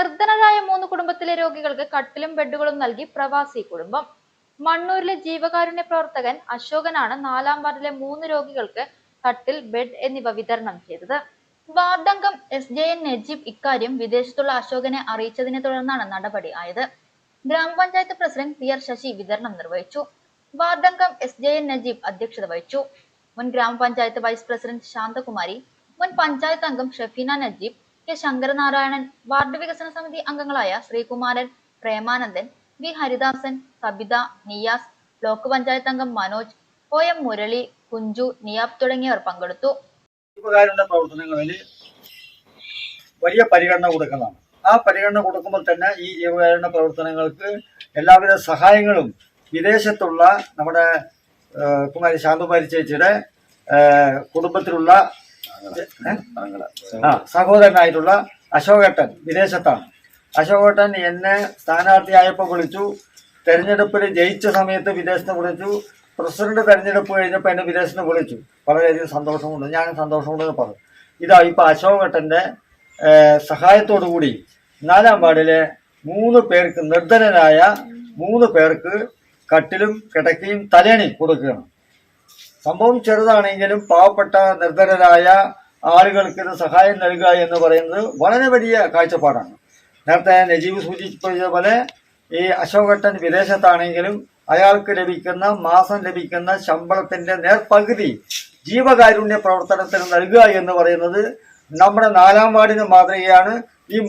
നിർധനരായ 3 കുടുംബത്തിലെ രോഗികൾക്ക് കട്ടിലും ബെഡുകളും നൽകി പ്രവാസി കുടുംബം. മണ്ണൂരിലെ ജീവകാരുണ്യ പ്രവർത്തകൻ അശോകനാണ് 4-ാം വാർഡിലെ 3 രോഗികൾക്ക് കട്ടിൽ, ബെഡ് എന്നിവ വിതരണം ചെയ്തത്. വാർഡംഗം SJN നജീബ് ഇക്കാര്യം വിദേശത്തുള്ള അശോകനെ അറിയിച്ചതിനെ തുടർന്നാണ് നടപടി ആയത്. ഗ്രാമപഞ്ചായത്ത് പ്രസിഡന്റ് PR ശശി വിതരണം നിർവഹിച്ചു. വാർഡംഗം SJN നജീബ് അധ്യക്ഷത വഹിച്ചു. മുൻ ഗ്രാമപഞ്ചായത്ത് വൈസ് പ്രസിഡന്റ് ശാന്തകുമാരി, മുൻ പഞ്ചായത്ത് അംഗം ഷഫീന നജീബ്, കെ ശങ്കരനാരായണൻ, വാർഡ് വികസന സമിതി അംഗങ്ങളായ ശ്രീകുമാരൻ, പ്രേമാനന്ദൻ, വി ഹരിദാസൻ, സബിത, നിയാസ്, ബ്ലോക്ക് പഞ്ചായത്ത് അംഗം മനോജ്, OM മുരളി, കുഞ്ചു, നിയാബ് തുടങ്ങിയവർ പങ്കെടുത്തു. പ്രവർത്തനങ്ങളിൽ വലിയ പരിഗണന കൊടുക്കുന്നതാണ്. ആ പരിഗണന കൊടുക്കുമ്പോൾ തന്നെ ഈ ജീവകാരുണ്യ പ്രവർത്തനങ്ങൾക്ക് എല്ലാവിധ സഹായങ്ങളും വിദേശത്തുള്ള നമ്മുടെ കുമാരി ശാന്തകുമാരി ചേച്ചിയുടെ കുടുംബത്തിലുള്ള സഹോദരനായിട്ടുള്ള അശോകേട്ടൻ വിദേശത്താണ്. അശോകേട്ടൻ എന്നെ സ്ഥാനാർത്ഥിയായപ്പോൾ വിളിച്ചു. തെരഞ്ഞെടുപ്പിൽ ജയിച്ച സമയത്ത് വിദേശത്ത് വിളിച്ചു. പ്രസിഡന്റ് തെരഞ്ഞെടുപ്പ് കഴിഞ്ഞപ്പോൾ എന്നെ വിദേശത്ത് വിളിച്ചു. വളരെയധികം സന്തോഷമുണ്ട്. ഞാനും സന്തോഷമുണ്ടെന്ന് പറഞ്ഞു. ഇതാ ഇപ്പൊ അശോകേട്ടന്റെ സഹായത്തോടു കൂടി 4-ാം വാർഡിലെ 3 പേർക്ക്, നിർധനരായ 3 പേർക്ക് കട്ടിലും കിടക്കയും തലേണിയും കൊടുക്കുകയാണ്. സംഭവം ചെറുതാണെങ്കിലും പാവപ്പെട്ട നിർധനരായ ആളുകൾക്ക് ഇത് സഹായം നൽകുക എന്ന് പറയുന്നത് വളരെ വലിയ കാഴ്ചപ്പാടാണ്. നേരത്തെ നജീബ് സൂചിപ്പിച്ചതുപോലെ ഈ അശോകേട്ടൻ വിദേശത്താണെങ്കിലും അയാൾക്ക് ലഭിക്കുന്ന മാസം ലഭിക്കുന്ന ശമ്പളത്തിന്റെ നേർപകുതി ജീവകാരുണ്യ പ്രവർത്തനത്തിന് നൽകുക എന്ന് പറയുന്നത് നമ്മുടെ 4-ാം വാർഡിന് മാതൃകയാണ്. ഈ